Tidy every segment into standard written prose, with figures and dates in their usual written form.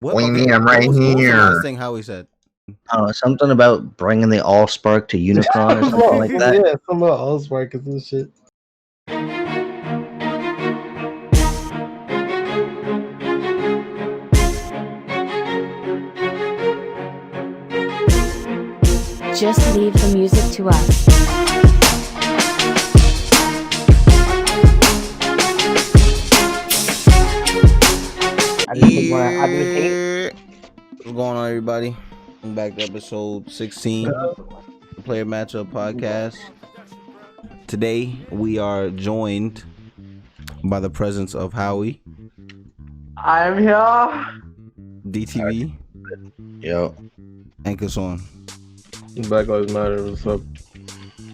What, What do you okay, mean? I'm what right was the last here. thing Howie said? Something about bringing the Allspark to Unicron or something like that. Yeah, some of the Allspark and shit. Just leave the music to us. What's going on, everybody? Welcome back to episode 16 the Player Matchup Podcast. Today we are joined by the presence of Howie, I'm here. DTV, Yo, and Kason. Black Lives Matter. What's up?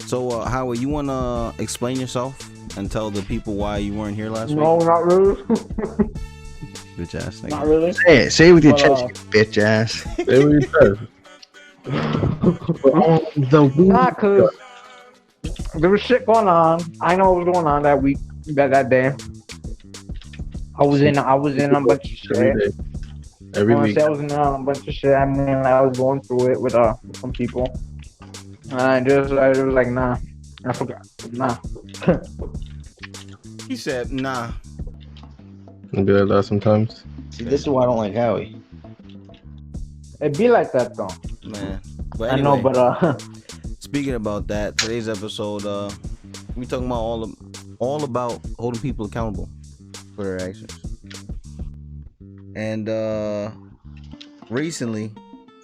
So, Howie, you want to explain yourself and tell the people why you weren't here last No, week? not really. Bitch ass nigga. Not really. say it with your But, chest, you bitch ass. They were Nah, cause there was shit going on. I know what was going on that week, that day. I was in a bunch of shit. every day. Every I wanna week. say I was in a bunch of shit. I mean, I was going through it with some people. And I was like, nah. I forgot. Nah. He said, nah. It'd be like that sometimes. See, this is why I don't like Howie. It be like that though. Man. But I know, anyway, but speaking about that, today's episode, we talking about all about holding people accountable for their actions. And recently,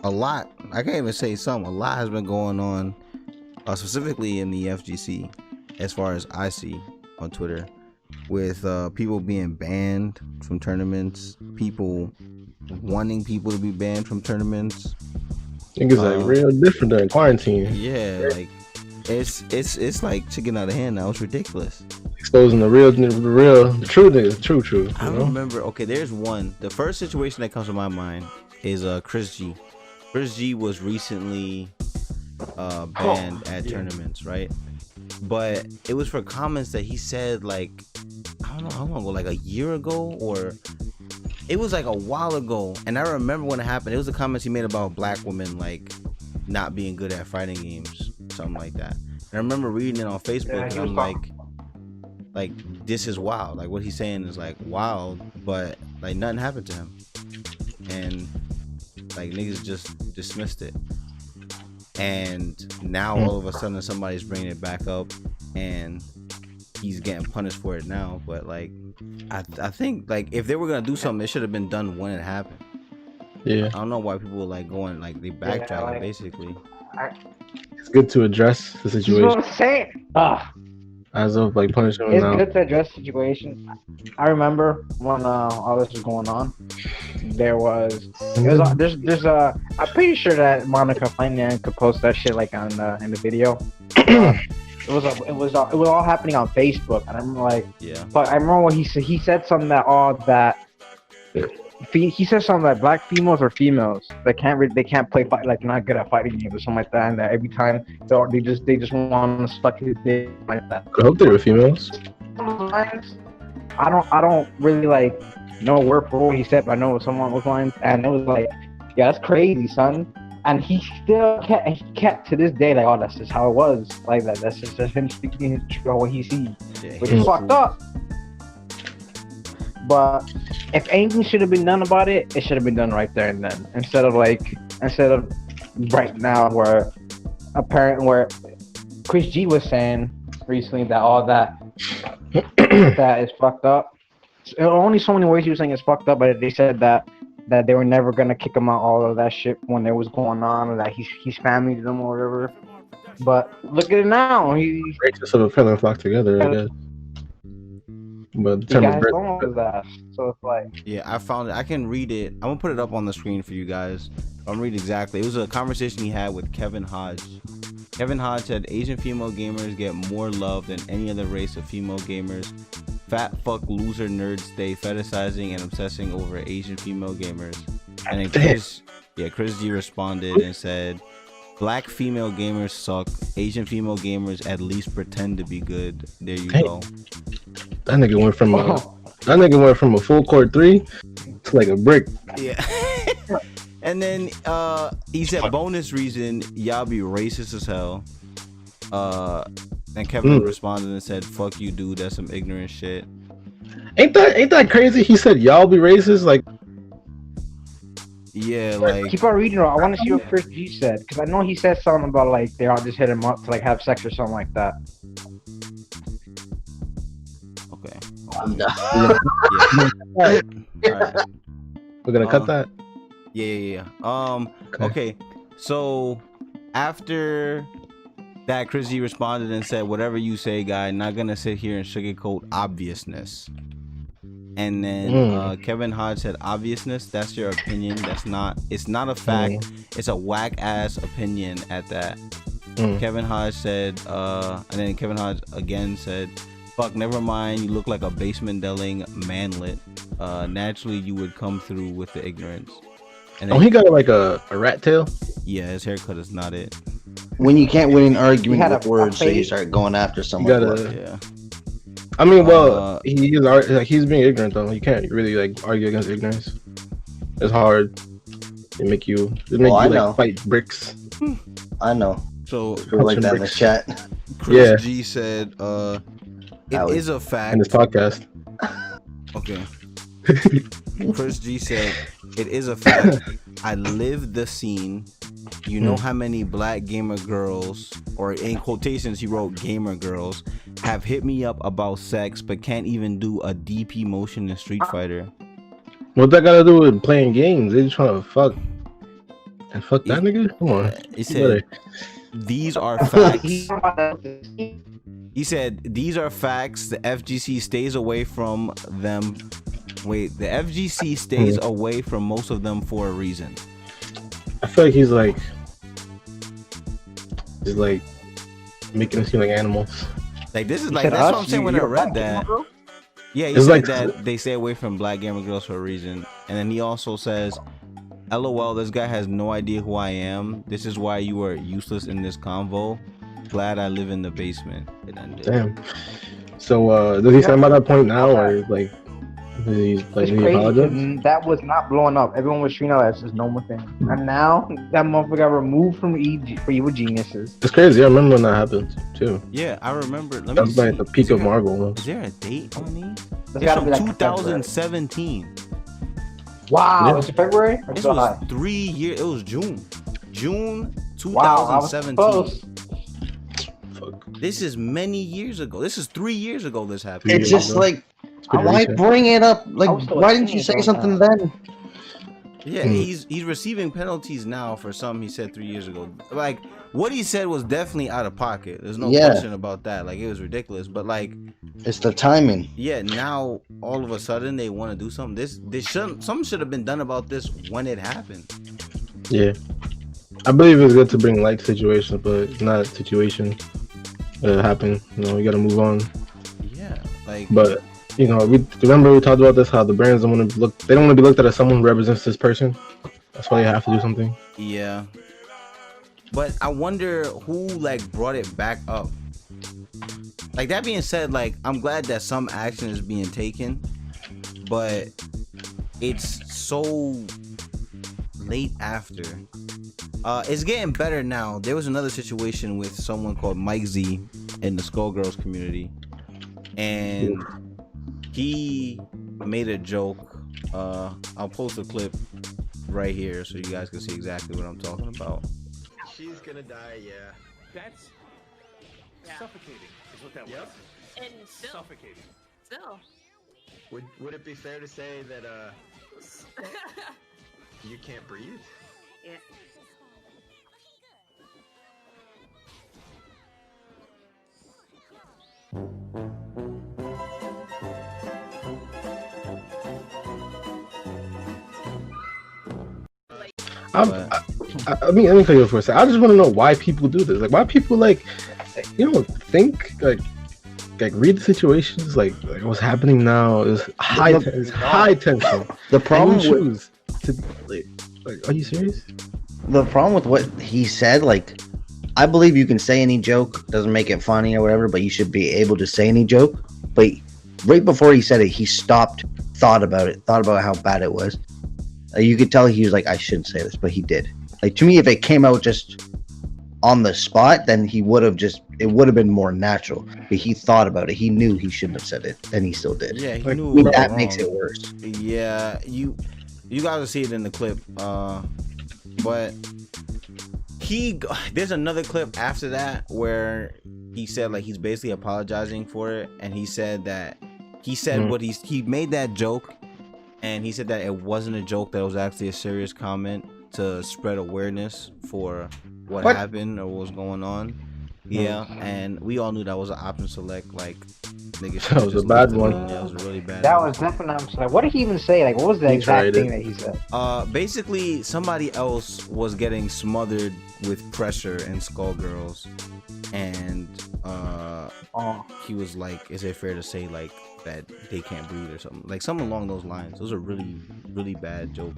a lot has been going on, specifically in the FGC, as far as I see on Twitter, with people being banned from tournaments, people wanting people to be banned from tournaments. Niggas like real different during quarantine. Yeah, like it's like chicken out of hand now. It's ridiculous. Exposing the true. I remember. Okay, there's one. The first situation that comes to my mind is Chris G. Chris G was recently banned at tournaments, right? But it was for comments that he said, like, I don't know how long ago, like a year ago, or it was like a while ago. And I remember when it happened. It was the comments he made about black women, like, not being good at fighting games, something like that. And I remember reading it on Facebook, and I'm like, this is wild. Like, what he's saying is like wild, but like nothing happened to him, and like niggas just dismissed it. And now all of a sudden somebody's bringing it back up, and he's getting punished for it now. But like, I think like if they were gonna do something, it should have been done when it happened. Yeah. I don't know why people were like going like they backtracking basically. It's good to address the you know situation what I'm saying? as of like punishing them It's now. good to address situations. I remember when all this was going on. I'm pretty sure that Monica Flannery could post that shit like on in the video. It was all happening on Facebook, and I'm like, Yeah. but I remember what he said. He said something he said something that black females are females. They can't play fight, like not good at fighting games or something like that. And that every time they just want to suck his dick like that. I hope they were females. I don't really like know word for what he said, but I know it was someone was lines, and it was like, yeah, that's crazy, son. And he still kept to this day like, oh, that's just how it was, like that. That's just him speaking his truth, what he sees, which is fucked up. But if anything should have been done about it, it should have been done right there and then, instead of right now where Chris G was saying recently that all that is fucked up. Only so many ways he was saying it's fucked up, but they said that they were never gonna kick him out all of that shit when it was going on, or that he's family to them or whatever. But look at it now. He's Racists of a feather flock together, I guess. But the he term got of his own his ass. So it's like, Yeah, I found it. I can read it. I'm gonna put it up on the screen for you guys. I'm gonna read exactly. It was a conversation he had with Kevin Hodge. Kevin Hodge said Asian female gamers get more love than any other race of female gamers. Fat fuck loser nerds stay fetishizing and obsessing over Asian female gamers. And then Chris G responded and said, black female gamers suck. Asian female gamers at least pretend to be good. There you go. That nigga went from a full court 3 to like a brick. Yeah. And then he said bonus reason y'all be racist as hell. And Kevin responded and said, "Fuck you, dude. That's some ignorant shit." Ain't that crazy? He said y'all be racist. Like, yeah, like keep on reading. I want to see what Chris G said because I know he said something about like they all just hit him up to like have sex or something like that. okay. I'm done. All right. we're gonna cut that. Yeah. Okay. So after that, Chris G responded and said, "Whatever you say, guy. Not gonna sit here and sugarcoat obviousness." And then Kevin Hodge said, "Obviousness. That's your opinion. It's not a fact. It's a whack ass opinion at that." Kevin Hodge said, and then Kevin Hodge again said, "Fuck, never mind. You look like a basement dwelling manlet. Naturally, you would come through with the ignorance." And then, he got like a rat tail. yeah, his haircut is not it. When you can't win an argument had with a words, so you face. start going after someone. Yeah. I mean, well, he's being ignorant though. You can't really like argue against ignorance. It's hard. It make you I know. like fight bricks. I know. So People like that in the chat. Chris G said, "It Howie. is a In fact." this podcast. Okay. Chris G said, "It is a fact. I live the scene. You know how many black gamer girls, or in quotations he wrote gamer girls, have hit me up about sex but can't even do a DP motion in Street Fighter." What that got to do with playing games? They just trying to fuck. And fuck that nigga? Come on. He said, "These are facts." He said, "These are facts. The FGC stays away from them. Wait, the FGC stays away from most of them for a reason." I feel like he's like making us seem like animals. Like this is like that's what I'm saying when I read that. Yeah, he It's said like- that they stay away from black gamer girls for a reason, and then he also says, "LOL, this guy has no idea who I am. This is why you are useless in this convo. Glad I live in the basement." It ended. Damn. So does he stand by that point now, or like does he It's he crazy. apologize? That was not blowing up. Everyone was treating it as his normal thing, and now that motherfucker got removed from for Evil Geniuses. It's crazy. I remember when that happened too. Yeah, I remember. Let That me was see. like the peak of Marvel. Is there a date on these? That's It's gotta from be like 2017. Wow, Yeah. it's February. Or This July? was 3 years. It was June Wow, I was 2017. close. Fuck. This is many years ago. This is 3 years ago. This happened. It's just like, pretty why recent. bring it up? Like, I was still why a didn't you say teenager something when then? Yeah, he's receiving penalties now for something he said 3 years ago. Like what he said was definitely out of pocket. There's no question about that. Like it was ridiculous. But like, It's the timing. yeah, now all of a sudden they want to do something. Something should have been done about this when it happened. Yeah, I believe it's good to bring light situations, but it's not a situation that happened. You know, you got to move on. Yeah, like. But you know, we talked about this. How the brands don't want to look. They don't want to be looked at as someone who represents this person. That's why they have to do something. Yeah. But I wonder who like brought it back up. Like that being said, like I'm glad that some action is being taken, but it's so late after. It's getting better now. There was another situation with someone called Mike Z in the Skullgirls community, and he made a joke. I'll post a clip right here so you guys can see exactly what I'm talking about. She's gonna die, yeah. That's suffocating, is what that was. Yep. And still, Suffocating. still. Would it be fair to say that you can't breathe? Yeah. I mean, let me tell you for a second. I just want to know why people do this. Like, why people like, you know, think like read the situations. Like what's happening now is high tension. The problem And you with choose to like, are you serious? the problem with what he said, like, I believe you can say any joke, doesn't make it funny or whatever, but you should be able to say any joke. But right before he said it, he stopped, thought about how bad it was. You could tell he was like, I shouldn't say this, but he did. Like, to me, if it came out just on the spot, then it would have been more natural. But he thought about it. He knew he shouldn't have said it, and he still did. Yeah, he Like, knew it was That wrong. makes it worse. Yeah, you gotta see it in the clip. But there's another clip after that where he said like he's basically apologizing for it, and he said what he made that joke, and he said that it wasn't a joke, that it was actually a serious comment to spread awareness for what happened or what was going on. Yeah, and we all knew that was an option select, like, nigga. That was a bad one. Yeah, it was a really bad. That was definitely. Like, what did he even say? Like, what was the He exact tried thing it. that he said? Basically, somebody else was getting smothered with pressure in Skullgirls, and he was like, "Is it fair to say like that they can't breathe or something? Like something along those lines." It was a really, really bad joke.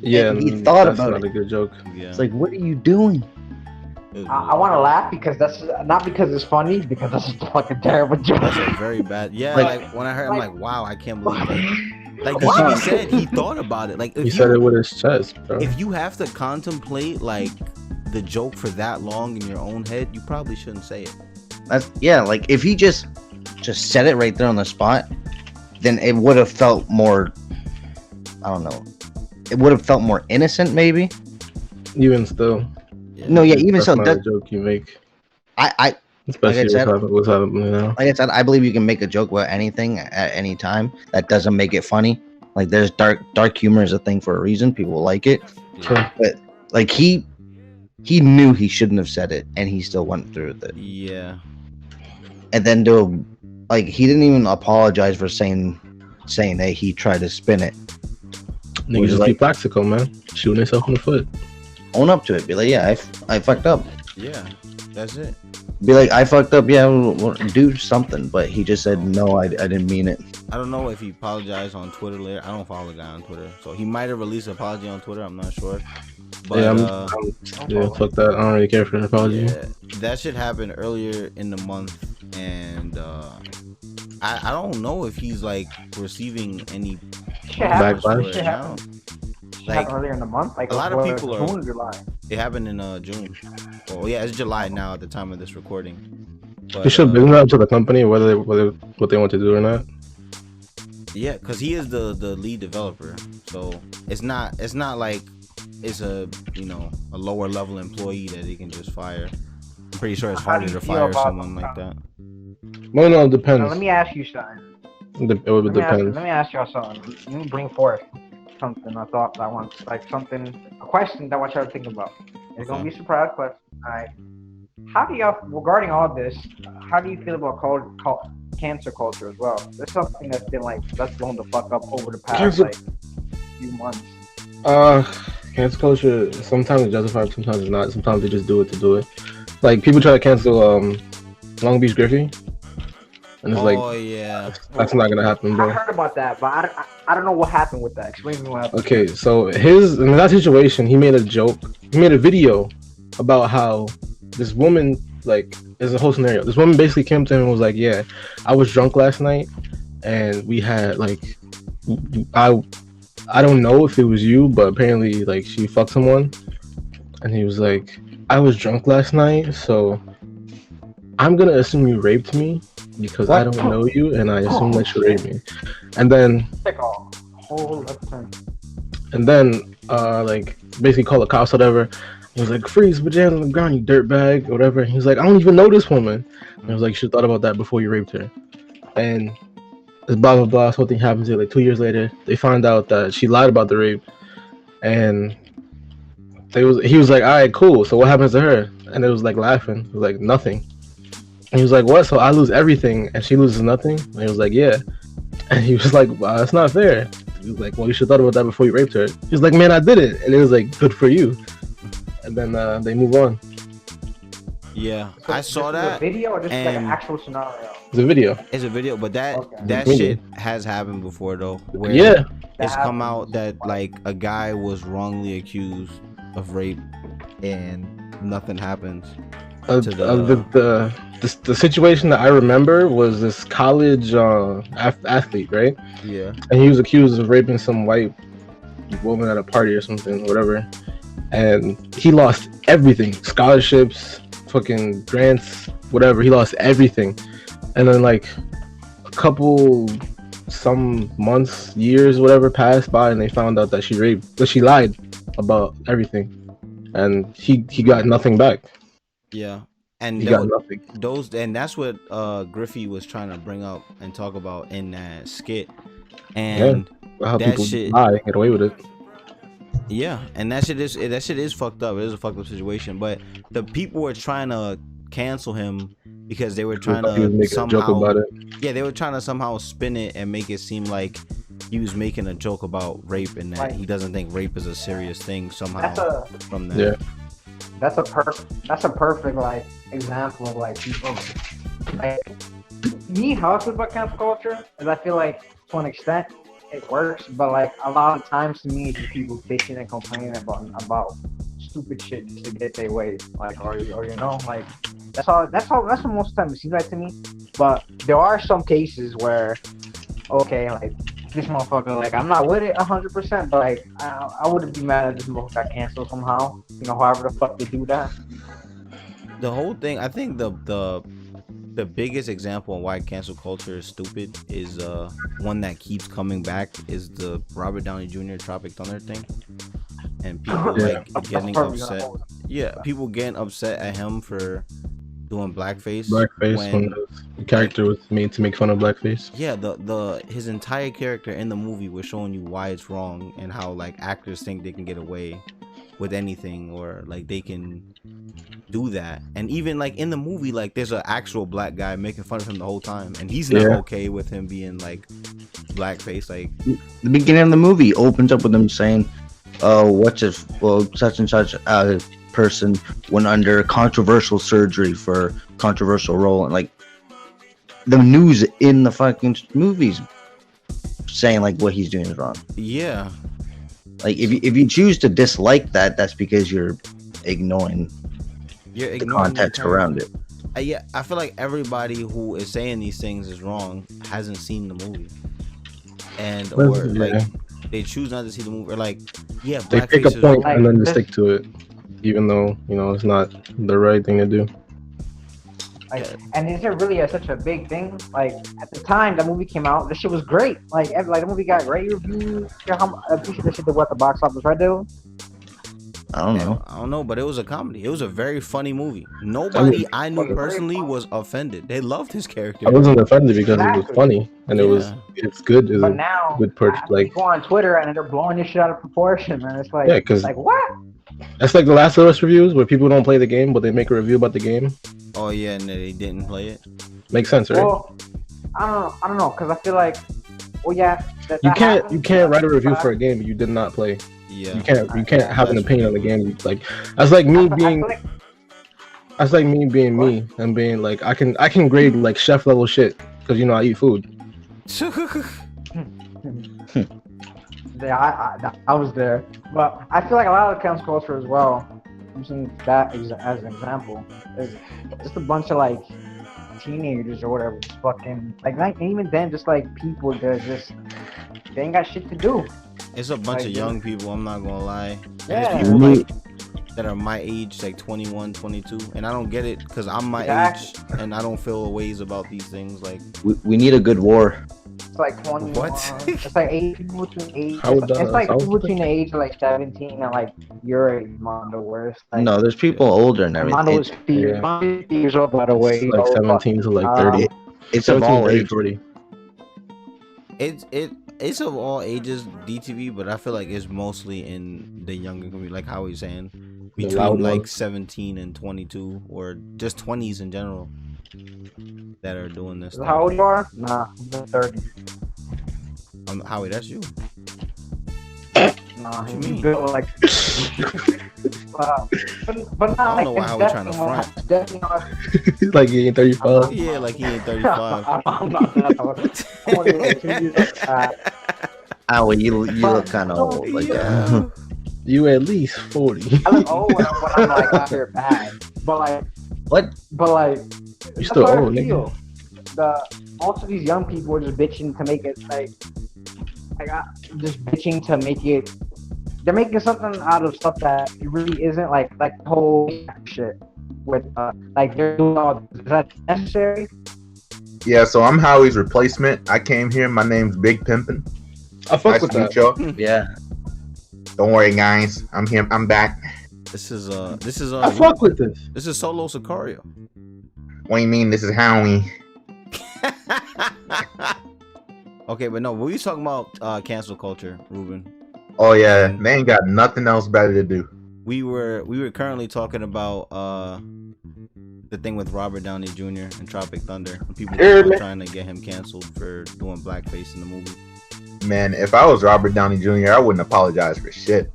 Yeah, And he thought that's about not it. a good joke. Yeah, It's like, what are you doing? it was I want to laugh because that's not because it's funny, because that's a fucking terrible joke. That's a very bad. Yeah, Like- like when I heard, I'm like, wow, I can't believe like he even said he thought about it. Like He said it with his chest, bro. if you have to contemplate like the joke for that long in your own head, you probably shouldn't say it. Like if he just said it right there on the spot, then it would have felt more, I don't know, it would have felt more innocent maybe. Even still, No, yeah, even that's so, not a joke you make, I especially Like I said- what's happening now. like I said, I believe you can make a joke about anything at any time. That doesn't make it funny. Like there's dark humor is a thing for a reason. People like it. Sure. But like he knew he shouldn't have said it, and he still went through with it. Yeah. And then he didn't even apologize for saying that he tried to spin it. Niggas was just like- be practical, man. Shooting himself in the foot. Own up to it. Be like, yeah, I fucked up. Yeah, that's it. Be like, I fucked up. Yeah, we'll do something. But he just said, no, I didn't mean it. I don't know if he apologized on Twitter later. I don't follow the guy on Twitter, so he might have released an apology on Twitter. I'm not sure. But Yeah, yeah, fuck that. I don't really care for an apology. that shit happened earlier in the month, and I don't know if he's like receiving any Shit happened. Backlash? Shit Shit happened. Like, Happened earlier in the month. Like a lot of people are- June or July. It happened in June. Well, yeah, it's July now at the time of this recording. But, You should bring that up to the company whether what they want to do or not. yeah, because he is the lead developer, so it's not like it's a a lower level employee that he can just fire. I'm pretty sure it's How do harder you to feel fire about- someone like that. Well, no, it Now, depends. let me ask you something. It would depend. Let me ask y'all something. Let me bring forth something I thought that I want, like a question that I want y'all to think about. It's gonna be a surprise question. All right. How do y'all, regarding all this, how do you feel about cancer culture as well? There's something that's been that's blown the fuck up over the past Cancel- few months. Cancel culture sometimes it's justified, sometimes it's not. Sometimes they just do it to do it. Like people try to cancel Long Beach Griffey, and it's Oh yeah, that's not gonna happen, I bro. heard about that, but I don't know what happened with that. Explain to me what happened. Okay, so in that situation, he made a joke. He made a video about how this woman, there's a whole scenario. This woman basically came to him and was like, "Yeah, I was drunk last night, and we had I don't know if it was you, but apparently she fucked someone." And he was like, "I was drunk last night, so I'm gonna assume you raped me because I don't know you, and I assume that you raped me." And then Take a whole left turn. basically call the cops, whatever. He was like, "Freeze, pajamas on the ground, you dirtbag," whatever. And he was like, "I don't even know this woman." And I was like, "You should have thought about that before you raped her." And this blah blah blah. This whole thing happens to 2 years later. They find out that she lied about the rape, and he was like, "All right, cool. So what happens to her?" And it was laughing. It was like nothing. And he was like, "What? So I lose everything and she loses nothing?" And he was like, "Yeah." And he was like, "Wow, that's not fair." He was like, "Well, you should have thought about that before you raped her." He was like, "Man, I did it." And it was like, "Good for you." And then they move on. yeah. So I saw this is a that. video or just an and- actual scenario? It's a video. It's a video, but that Okay. shit has happened before though. Where Yeah. it's That come happens. out that a guy was wrongly accused of rape, and nothing happens. The situation that I remember was this college athlete, right? Yeah. And he was accused of raping some white woman at a party or something, whatever, and he lost everything, scholarships, fucking grants, whatever. He lost everything, and then like a couple, some months, years, whatever passed by, and they found out that she lied about everything, and he got nothing back. Yeah, and He got nothing. and that's what Griffey was trying to bring up and talk about in that skit, and How that people shit, lie and get away with it. yeah, and that shit is fucked up. It is a fucked up situation, but the people were trying to cancel him because they were trying He was to making a joke about it. yeah, they were trying to somehow spin it and make it seem like he was making a joke about rape and that he doesn't think rape is a serious thing somehow from that. Yeah. That's a perfect like example of like people. Like me, how I feel about cancel culture is I feel like to an extent it works, but like a lot of times to me it's just people bitching and complaining about stupid shit just to get their way, like or you know, like that's what most of the time it seems like to me. But there are some cases where okay, like this motherfucker, like I'm not with it 100%, but like I wouldn't be mad if this motherfucker got canceled somehow. You know, however the fuck they do that. The whole thing, I think the biggest example on why cancel culture is stupid is one that keeps coming back is the Robert Downey Jr. Tropic Thunder thing, and people like getting upset. Yeah, people getting upset at him for doing blackface. When the character was made to make fun of blackface. Yeah, his entire character in the movie was showing you why it's wrong and how like actors think they can get away with anything or like they can do that. And even like in the movie, like there's an actual black guy making fun of him the whole time, and he's not okay with him being like blackface. Like the beginning of the movie opens up with him saying, such and such person went under controversial surgery for controversial role, and like the news in the fucking movies saying like what he's doing is wrong. Yeah, like if you choose to dislike that, that's because you're ignoring the context around it. Yeah, I feel like everybody who is saying these things is wrong hasn't seen the movie, and or like they choose not to see the movie, or like they pick a point and then they stick to it, even though you know it's not the right thing to do. Like, and is it really such a big thing? Like at the time the movie came out, this shit was great. Like the movie got great reviews. I appreciate this shit did what the box office, right, dude? I don't know, but it was a comedy. It was a very funny movie. Nobody I knew personally was offended. They loved his character. I wasn't offended because it was funny and it's good. But now, good perch. Like go on Twitter and they're blowing this shit out of proportion, and it's like, like what? That's like the Last of Us reviews where people don't play the game, but they make a review about the game. Oh yeah, and they didn't play it. Makes sense, right? Well, I don't know, because I feel like, you can't write a review for a game you did not play. Yeah, you can't have an opinion on the game. Like that's like me being me and being like I can grade like chef level shit because you know I eat food. Yeah, I was there, but I feel like a lot of cancel culture as well, using that as an example, is just a bunch of like teenagers or whatever, just fucking like even then, just like people that just they ain't got shit to do. It's a bunch of young people. I'm not gonna lie. Yeah. People like that are my age, like 21, 22, and I don't get it because I'm my age and I don't feel ways about these things. Like we need a good war. It's like 21. What? It's like 8 people between age. It's like people between the age of like 17 and like your age, Mondo. Where it's like, no, there's people older and everything. Mondo is 50 years old, by the way. Like 17 to like 30. It's of all ages. 40. It's of all ages DTV, but I feel like it's mostly in the younger community, like how he's saying, between like 17 and 22 or just 20s in general that are doing this. How old you are? Nah, I'm 30. Howie, that's you. Nah, you built like. but nah, I don't know why Howie trying to front. Definitely not. Like he ain't 35. Yeah, like he ain't 35. I'm not that old. I'm only like 2 years. Howie, you look kind of old. Like you at least 40. I look old when I'm like out here bad. But like. What? But like. You still old, nigga. Most of these young people are just bitching to make it like just bitching to make it they're making something out of stuff that it really isn't, like the whole shit with like they're doing all. Is that necessary? Yeah, so I'm Howie's replacement. I came here. My name's Big Pimpin'. I fuck Nice with to meet that. y'all. Yeah. Don't worry, guys. I'm here. I'm back. This is I fuck with this. This is solo Sicario. What do you mean? This is Howie. Okay, but no, we was talking about cancel culture, Ruben. Oh yeah, they ain't got nothing else better to do. We were currently talking about the thing with Robert Downey Jr. and Tropic Thunder. And people were trying to get him canceled for doing blackface in the movie. Man, if I was Robert Downey Jr., I wouldn't apologize for shit.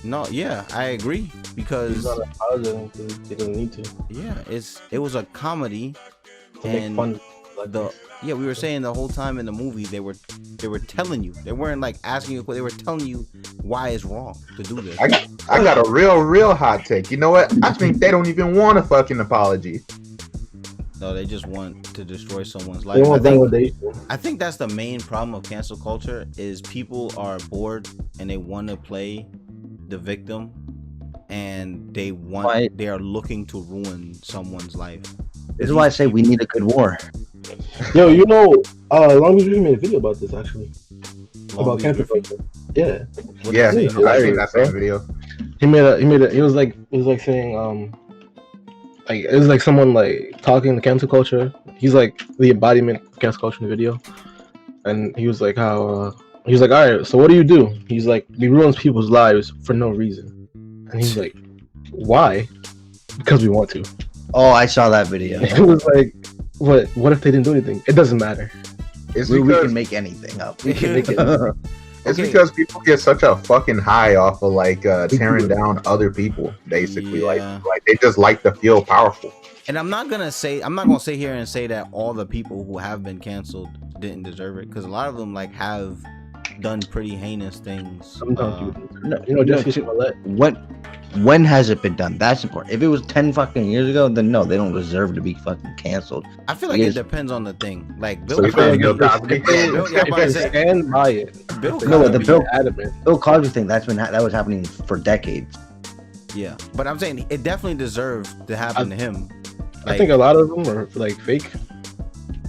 No, yeah, I agree because He's not apologizing because he doesn't need to. yeah, it was a comedy, To make and fun. we were saying the whole time in the movie they were telling you, they weren't like asking you, they were telling you why it's wrong to do this. I got a real hot take. You know what? I think they don't even want a fucking apology. No, they just want to destroy someone's They life. want validation. I think that's the main problem of cancel culture is people are bored and they want to play the victim, and they are looking to ruin someone's life. This is why I say we need a good war. Yo, you know, Long Beach made a video about this actually. About cancel culture. Yeah. Yeah, did he I say? think that's the video. He made a it was like saying like it was like someone like talking to cancel culture. He's like the embodiment of cancel culture in the video. And he was like how he was like, all right, so what do? He's like, we ruins people's lives for no reason. And he's like, why? Because we want to. Oh, I saw that video. It was like, what if they didn't do anything? It doesn't matter. It's We because can make anything up. We can make it. it's Okay. because people get such a fucking high off of like tearing down other people, basically. Yeah. Like they just like to feel powerful. And I'm not gonna sit here and say that all the people who have been canceled didn't deserve it, because a lot of them like have done pretty heinous things. Sometimes No, you know, no, Jesse Smollett. when has it been done? That's important. If it was 10 fucking years ago, then no, they don't deserve to be fucking canceled. I feel like Yes. it depends on the thing. Like So Bill you feel like Cosby. Bill Cosby? Bill- yeah, I'm about to say, Stand by it. Bill No, Cosby. the Bill- Adamant. Bill Cosby thing, that was happening for decades. Yeah, but I'm saying it definitely deserved to happen to him. I think a lot of them are like fake.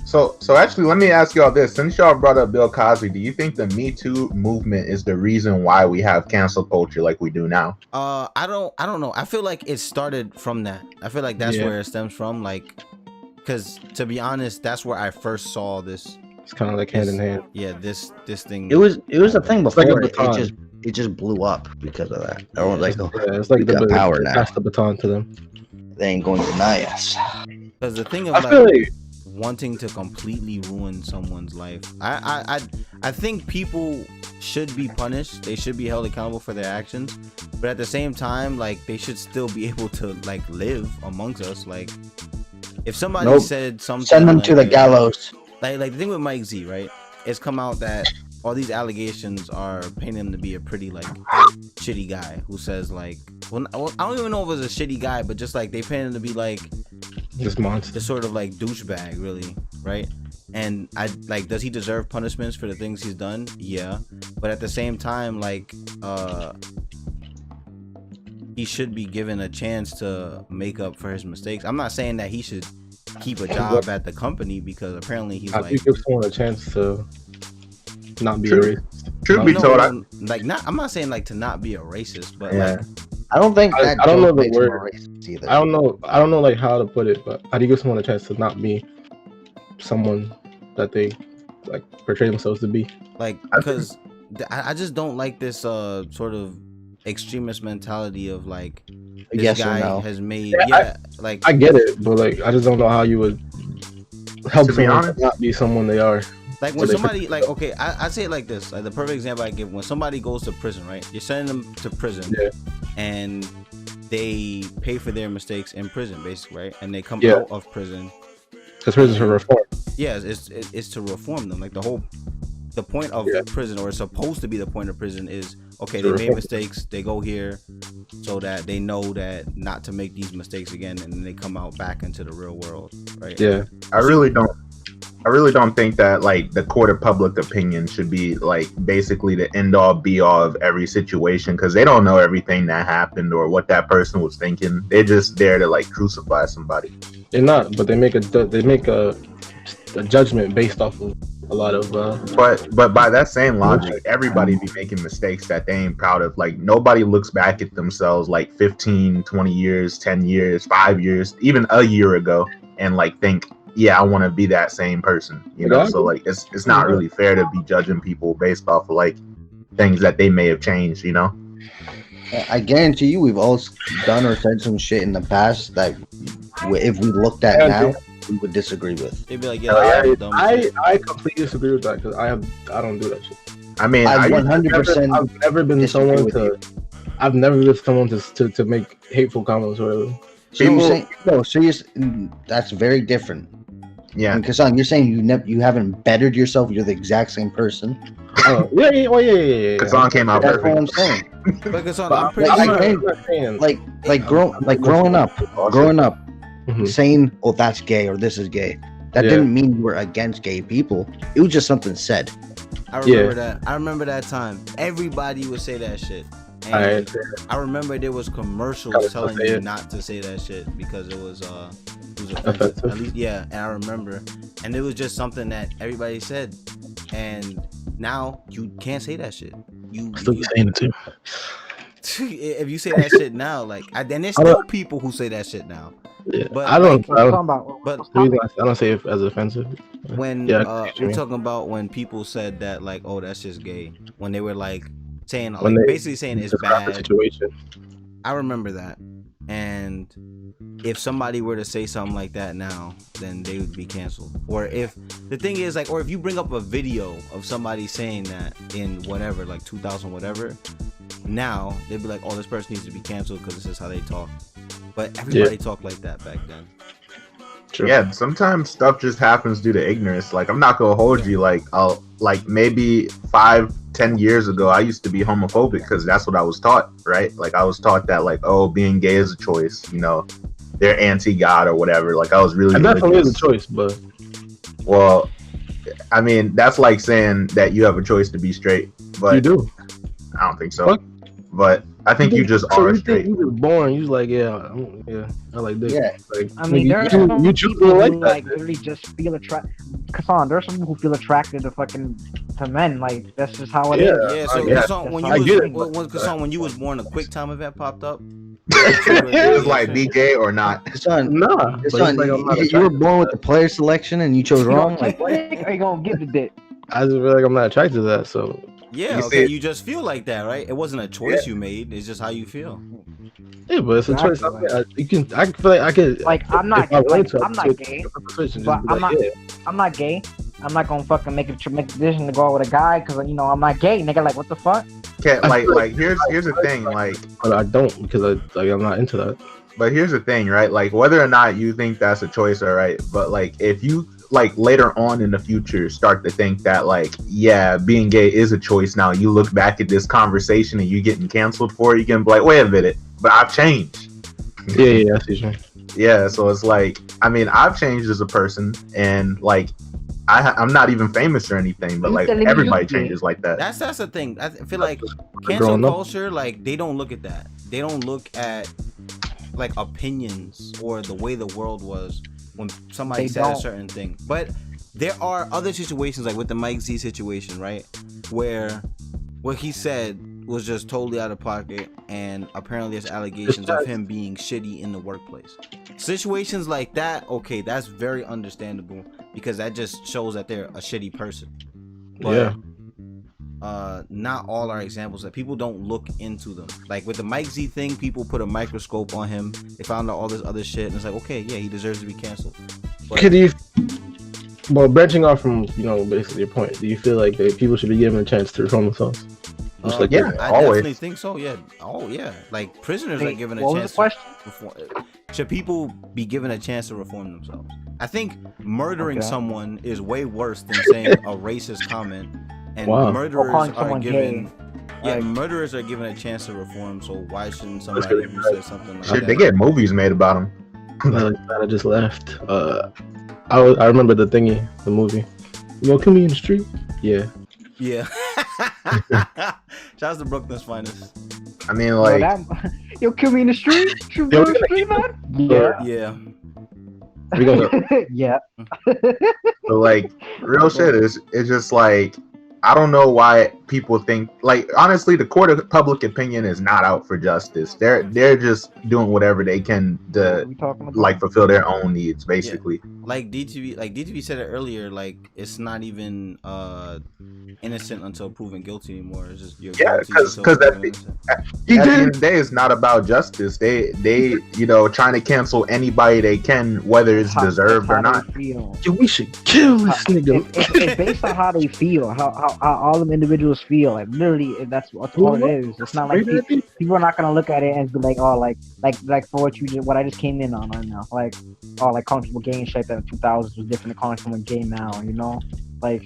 So actually, let me ask y'all this: since y'all brought up Bill Cosby, do you think the Me Too movement is the reason why we have cancel culture like we do now? I don't know. I feel like it started from that. I feel like that's Yeah. where it stems from. Like, because to be honest, that's where I first saw this. It's kind of like hand in hand. Yeah, this thing. It was a thing before. like a it baton. just blew up because of that. Everyone's like, oh, Yeah, it's like we got power now. pass the baton to them. They ain't going to deny us. Because the thing of I like feel like wanting to completely ruin someone's life, I think people should be punished. They should be held accountable for their actions, but at the same time, like they should still be able to like live amongst us. Like if somebody Nope. said something, Send them to the like, gallows. like the thing with Mike Z, right? It's come out that all these allegations are painting him to be a pretty like shitty guy who says like, well, I don't even know if it was a shitty guy, but just like they paint him to be like this monster. the sort of like douchebag, really, right? And I like, does he deserve punishments for the things he's done? Yeah, but at the same time, like, he should be given a chance to make up for his mistakes. I'm not saying that he should keep a job at the company because apparently he's I like, think give someone a chance to not be a True. racist. Truth be no, told, no, like not. I'm not saying like to not be a racist, but Yeah. like I don't think that I don't know joke the makes him a word. racist either. I don't know like how to put it, but how do you give someone a chance to not be someone that they like portray themselves to be? like because I just don't like this sort of extremist mentality of like this Yes or guy no? has made like I get it, but like I just don't know how you would help To be someone honest- to not be someone they are. like when so they- somebody like okay I say it like this, like the perfect example I give, when somebody goes to prison, right? You're sending them to prison, Yeah. and they pay for their mistakes in prison, basically, right? And they come Yeah. out of prison. Because prisons for reform. Yeah, it's to reform them. Like the point of Yeah. prison, or it's supposed to be the point of prison, is okay, To they made reform. mistakes, they go here so that they know that not to make these mistakes again, and then they come out back into the real world, right? Yeah. I really don't really don't think that like the court of public opinion should be like basically the end all be all of every situation, because they don't know everything that happened or what that person was thinking. They're just there to like crucify somebody. They're not, but they make a judgment based off of a lot of. But by that same logic, everybody be making mistakes that they ain't proud of. Like nobody looks back at themselves like 15, 20 years, 10 years, 5 years, even a year ago, and like think, yeah, I want to be that same person. You know, so like it's not really fair to be judging people based off of like things that they may have changed. You know. I guarantee you, we've all done or said some shit in the past that, if we looked at now, we would disagree with. They'd be like, yeah, I completely disagree with that because I don't do that shit. I mean, I 100%. I've never been someone to. I've never been someone to make hateful comments or whatever. So you're saying no? So that's very different. Yeah, because you're saying you haven't bettered yourself. You're the exact same person. Yeah. Kassan came out That's perfect. what I'm saying. But Kassan, I'm pretty like growing up, saying, "Oh, that's gay" or "This is gay." That didn't mean you were against gay people. It was just something said. I remember that. I remember that time. Everybody would say that shit. And I remember there was commercials telling you not to say that shit because it was offensive. At least, yeah, and I remember, and it was just something that everybody said, and now you can't say that shit. You saying it too. If you say that shit now, like, then there's still people who say that shit now. Yeah, but I don't say it as offensive. When we're talking about when people said that, like, oh, that's just gay. When they were like saying, like, basically saying it's bad. Situation. I remember that. And if somebody were to say something like that now, then they would be canceled. Or if the thing is, like, or if you bring up a video of somebody saying that in whatever, like 2000 whatever, now they'd be like, oh, this person needs to be canceled because this is how they talk. But everybody talked like that back then. True. Yeah, sometimes stuff just happens due to ignorance. Like, I'm not gonna hold you. Like, maybe 5-10 years ago, I used to be homophobic because that's what I was taught, right? Like, I was taught that, like, oh, being gay is a choice. You know, they're anti-God or whatever. Like, I was really. And definitely is a choice, but. Well, I mean, that's like saying that you have a choice to be straight, but you do. I don't think so. What? But I think you just are straight. You was born. You was like, I like this. Yeah. Like, I mean, there are some people like who like really just feel attracted. Kassan, there's some people who feel attracted to men. Like, that's just how it is. Yeah. So Kassan, when you was born, a QuickTime event popped up. It was like, be gay or not. Kassan, like, you were born with the player selection and you chose wrong. Like, what are you gonna give the dick? I just feel like I'm not attracted to that. So. Yeah, you just feel like that, right? It wasn't a choice you made. It's just how you feel. Yeah, but it's a choice. I feel like I could. Like, I'm not gay, but I'm not gay. I'm not gonna fucking make a decision to go out with a guy because I'm not gay. Nigga, like, what the fuck? Okay, like here's the thing, like. But I don't because I'm not into that. But here's the thing, right? Like, whether or not you think that's a choice, all right. But like, if you like later on in the future start to think that, like, yeah, being gay is a choice now, you look back at this conversation and you getting canceled for it, you can be like, wait a minute, but I've changed. Yeah, I see. Yeah, so it's like, I mean, I've changed as a person, and like, I'm not even famous or anything, but like, everybody changes like that. That's the thing. I feel like cancel culture, like, they don't look at that. They don't look at like opinions or the way the world was when somebody said a certain thing. But there are other situations, like with the Mike Z situation, right, where what he said was just totally out of pocket, and apparently there's allegations of him being shitty in the workplace. Situations like that, okay, that's very understandable because that just shows that they're a shitty person. But not all are examples that people don't look into them. Like with the Mike Z thing, people put a microscope on him. They found out all this other shit, and it's like, okay, yeah, he deserves to be canceled. Well, branching off from basically your point, do you feel like that people should be given a chance to reform themselves? I definitely think so. Yeah. Oh yeah. Like prisoners are given a chance. To reform. Should people be given a chance to reform themselves? I think murdering someone is way worse than saying a racist comment. And murderers are given. Yeah, murderers are given a chance to reform. So why shouldn't somebody who says something like that? They get movies made about them. I just left. I remember the thingy, the movie. You gonna kill me in the street? Yeah. Yeah. Shouts to Brooklyn's finest. I mean, like, You'll kill me in the street? Shoot me Yeah, in the street, man? Yeah. Yeah. We gonna Yeah. but like, real shit is it's just like, I don't know why people think, like, honestly, the court of public opinion is not out for justice. They're just doing whatever they can to We talking about? like fulfill their own needs, basically. Like DTV said it earlier, like it's not even innocent until proven guilty anymore. It's just you're Yeah, guilty 'cause until that's proven innocent. At the end of the day, it's not about justice. They trying to cancel anybody they can, whether it's deserved or not. Yo, we should kill this nigga. It's based on how they feel, how all them individuals feel. Like literally, that's all it is. It's not like people are not gonna look at it and be like, oh, like for what I just came in on right now, like, oh, like comfortable game shit that in the 2000s was different than calling someone gay now, you know, like.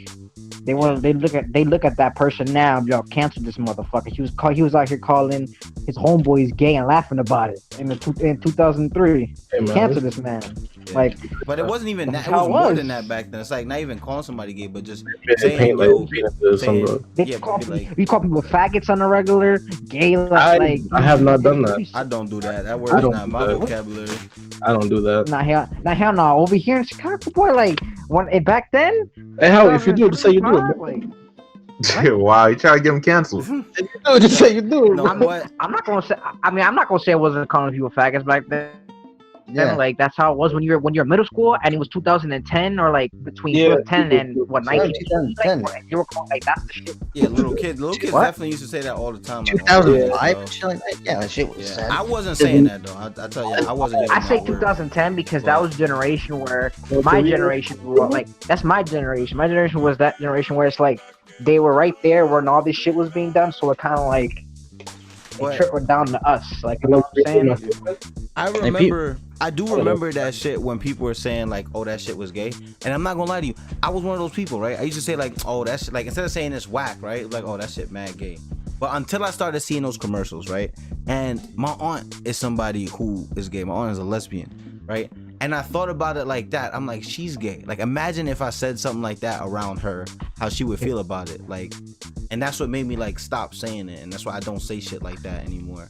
They look at that person now. Y'all cancel this motherfucker. He was out here calling his homeboys gay and laughing about it in 2003. Hey, Cancel this man. Yeah. Like, But it wasn't even that. It how was it more was. than that back then. It's like not even calling somebody gay, but just They saying, paint like, yo, some saying, they yeah, call, be like, we call people faggots on the regular, gay. I have not done that. I don't do that. That word I is don't not do my that. vocabulary. I don't do that. Hell no. Over here in Chicago, boy, like back then. Hey, how if you do it, just say you do it. Like, Wow, you trying to get them canceled? Just say you do it. No, what? I'm not gonna say. I mean, I'm not gonna say I wasn't calling people faggots back then. Yeah. Like that's how it was when you're in middle school, and it was 2010 or like between 2010 and what 19. 2010. Like, you were calling, like that's the shit. Yeah, little kids What? definitely used to say that all the time. Like, 2005, so, shit like that. Yeah, that shit was yeah, sad. I wasn't saying that though. I tell you, I wasn't. I giving say that word. 2010 because that was a generation where Well, my for real? generation grew up. Like that's my generation. My generation was that generation where it's like they were right there when all this shit was being done. So it kind of like But- it trickled down to us. Like you know what I'm saying? I do remember that shit when people were saying like, "Oh, that shit was gay," and I'm not gonna lie to you, I was one of those people, right? I used to say like, "Oh, that shit," like instead of saying it's whack, right? Like, "Oh, that shit mad gay," but until I started seeing those commercials, right? And my aunt is somebody who is gay. My aunt is a lesbian, right? And I thought about it like that. I'm like, she's gay. Like, imagine if I said something like that around her, how she would feel about it. Like, and that's what made me like stop saying it, and that's why I don't say shit like that anymore.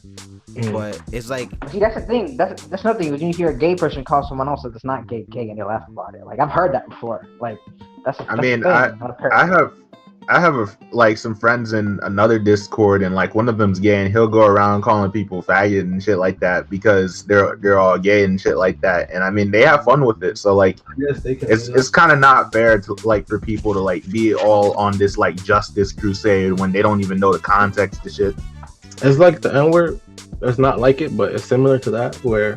But it's like, See, that's the thing. That's another thing. When you hear a gay person call someone else that's not gay, and they laugh about it. Like I've heard that before. Like that's. I mean, I have like some friends in another Discord, and like one of them's gay, and he'll go around calling people faggot and shit like that because they're all gay and shit like that. And I mean, they have fun with it. So like, Yes, they can. it's kind of not fair to like for people to like be all on this like justice crusade when they don't even know the context of shit. It's like the N word. It's not like it, but it's similar to that, where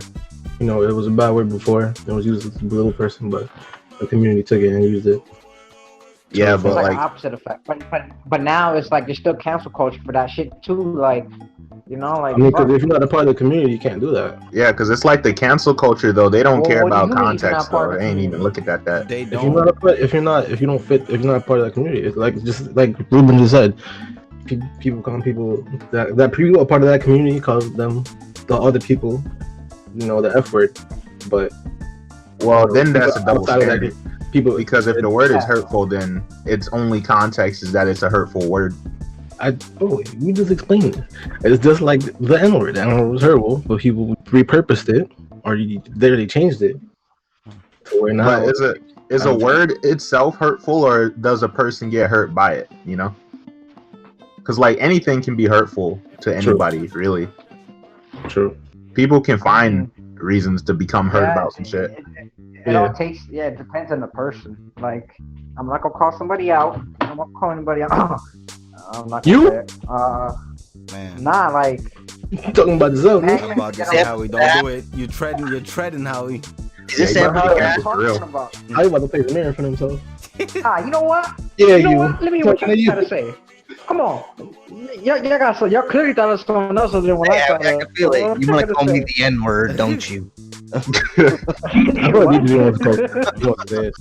it was a bad word before. It was used as a little person, but the community took it and used it. Yeah, it's but like like, an opposite effect. But now it's like there's still cancel culture for that shit too. Like like. I mean, because if you're not a part of the community, you can't do that. yeah, because it's like the cancel culture though. They don't Well, care what do you about mean if you're context not part though. of They the ain't even community? looking at that. they If you're don't. not a part of that community, it's like just like Ruben just said. People call people that people are part of that community call them the other people, the F word. But Well, then that's a people double outside of that, standard. people Because if the word is hurtful, then its only context is that it's a hurtful word. you just explained it. It's just like the N word. The N word was horrible, but people repurposed it or they changed it to where now. But is a word itself hurtful, or does a person get hurt by it? Because like anything can be hurtful to anybody, really. True. People can find reasons to become hurt about some shit. It all takes. Yeah, it depends on the person. Like, I'm not gonna call somebody out. I'm not calling anybody out. I'm not. You? Gonna say it. Man. Nah, like. You talking about yourself? Man, I'm about to say, Howie, don't do it. You're treading, Howie. Is this Yeah, every yeah. guy? For real. About. How you about to face the mirror for himself? You know what? Yeah, You know what? Let me hear what Talking to you got to say. Come on. Y'all clearly thought of someone else than what I Yeah, thought I of. can feel it. You want to call me What the N word, don't you? I feel like DJ wants to say it.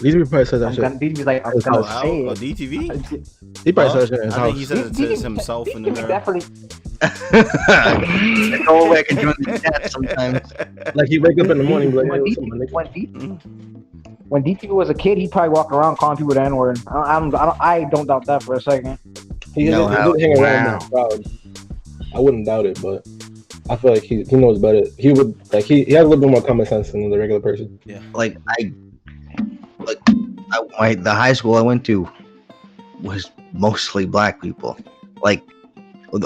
These people probably said that I'm shit. gonna be like, I'm Oh, gonna say Oh, it. DTV? He probably said that shit in his I think he house. said it to himself in the mirror. Definitely. the only way I can join the chat sometimes. Like you wake up in the morning, be like, When hey, DT what's up, my nigga? when DT was a kid, he probably walked around calling people the N-word. I don't doubt that for a second. He No, did Howie. hang around Wow. that crowd. I wouldn't doubt it, but I feel like he knows better. He would like he has a little bit more common sense than the regular person. Like the high school I went to was mostly black people. Like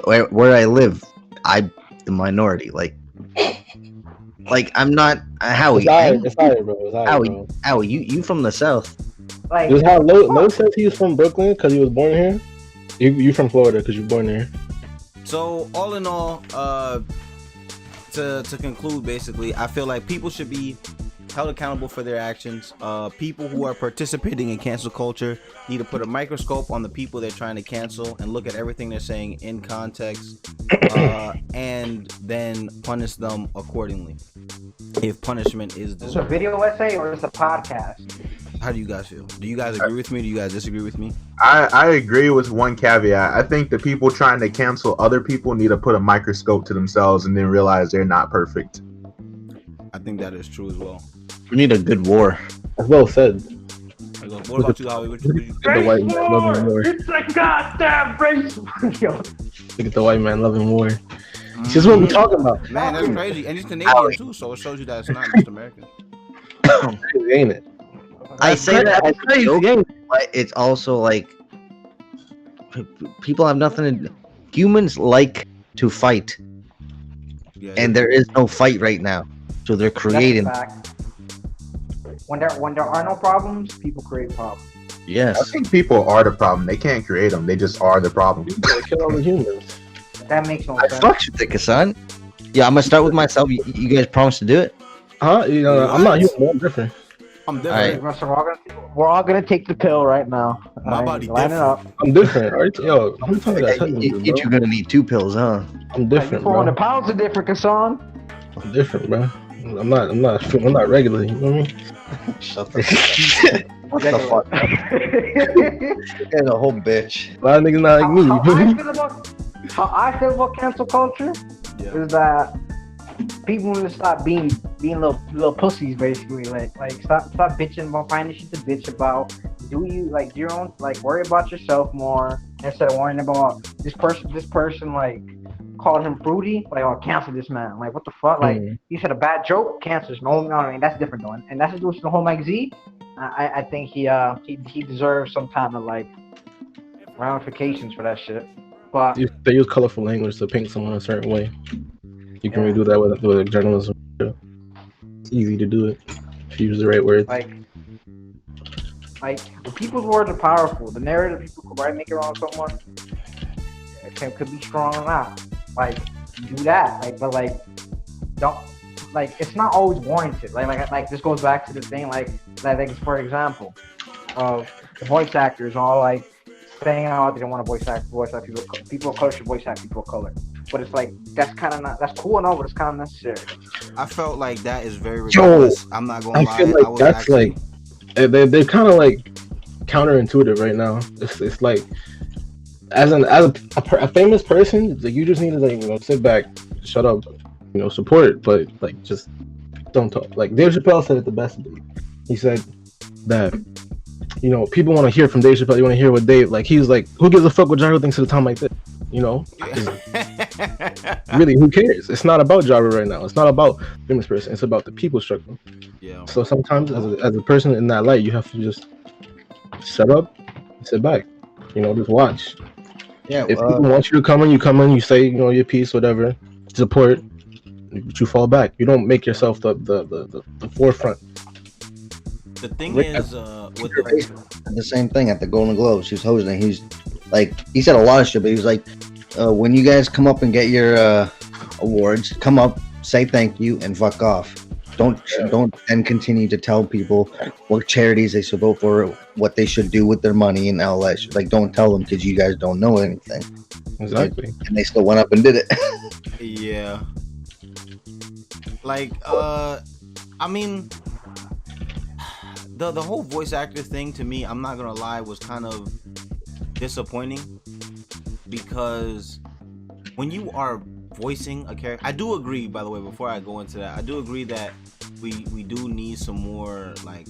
where I live, I'm the minority. Like I'm not Howie. It's alright, bro. It's alright, Howie, bro. Howie, you from the South? Like, It was how Lo says he was from Brooklyn because he was born here. You from Florida because you were born here. So all in all, to conclude, basically, I feel like people should be held accountable for their actions. People who are participating in cancel culture need to put a microscope on the people they're trying to cancel and look at everything they're saying in context, and then punish them accordingly if punishment is is this a deserved. video essay or is it a podcast? How do you guys feel? Do you guys agree with me? Do you guys disagree with me? I agree with one caveat. I think the people trying to cancel other people need to put a microscope to themselves and then realize they're not perfect. I think that is true as well. We need a good war. As well said. What about you, Howie? What you The white man loving war. It's a goddamn race war. Look at the white man loving war. This is what we're talking about. Man, that's crazy. And he's Canadian too, so it shows you that it's not just American. Crazy, ain't it? I say that as a crazy, joke, ain't it? but it's also like people have nothing to. Humans like to fight, Yeah, and there is no fight right now, so they're creating. That's a fact. When there are no problems, people create problems. I Yes, think people are the problem. They can't create them. They just are the problem. They kill all the humans. That makes no I sense. fucks with it, Kassan. Yeah, I'm gonna start with myself. You guys promise to do it? Huh? You know, I'm not human. I'm different. I'm Alright. different. So we're all gonna take the pill right now. My body line it up. I'm different. All right? Yo, how many times did I tell you, You're bro? gonna need 2 pills, huh? I'm different, bro. 400 pounds are different, Kassan. I'm different, bro. I'm not regular. You know what I mean? Shut the What the fuck? And a whole bitch. A lot of niggas not like me. How I feel about cancel culture Yeah. is that people need to stop being little pussies, basically. Like stop bitching about finding shit to bitch about. Do your own, worry about yourself more instead of worrying about this person like called him fruity, cancel this man. Like, what the fuck? Like, he said a bad joke, cancel this. No, I mean, that's different though. And that's just the whole Mike Z. I think he deserves some kind of ramifications for that shit. But They use colorful language to paint someone a certain way. You can really do that with journalism. It's easy to do it if you use the right words. like people's words are powerful. The narrative people could make around someone could be strong or not. Do that. But don't. It's not always warranted. Like this goes back to the thing. For example, of the voice actors all saying how they don't want to voice act people of color should voice act people of color. But it's that's cool enough, but it's kind of necessary. I felt like that is very ridiculous. I'm not gonna lie. I feel like that's they're kind of counterintuitive right now. It's like as a famous person, you just need to sit back, shut up, support it, but just don't talk. Dave Chappelle said it the best. He said that people want to hear from Dave Chappelle. You want to hear what Dave he's like. Who gives a fuck what Gyro thinks at a time like this? Really, who cares? It's not about Gyro right now. It's not about famous person. It's about the people struggling. Yeah. So sometimes, as a person in that light, you have to just shut up, and sit back. Just watch. Yeah. If people want you to come in, you come in. You say your piece, whatever, support. But you fall back. You don't make yourself the forefront. The thing Rick, is, with the same thing at the Golden Globes. He was hosting. He's he said a lot of shit, but he was like, when you guys come up and get your awards, come up, say thank you, and fuck off. Don't then continue to tell people what charities they should vote for, what they should do with their money, and all that shit. Don't tell them because you guys don't know anything. Exactly. And they still went up and did it. yeah. I mean, the whole voice actor thing to me, I'm not gonna lie, was kind of disappointing because when you are voicing a character, I do agree, by the way, before I go into that, I do agree that we do need some more like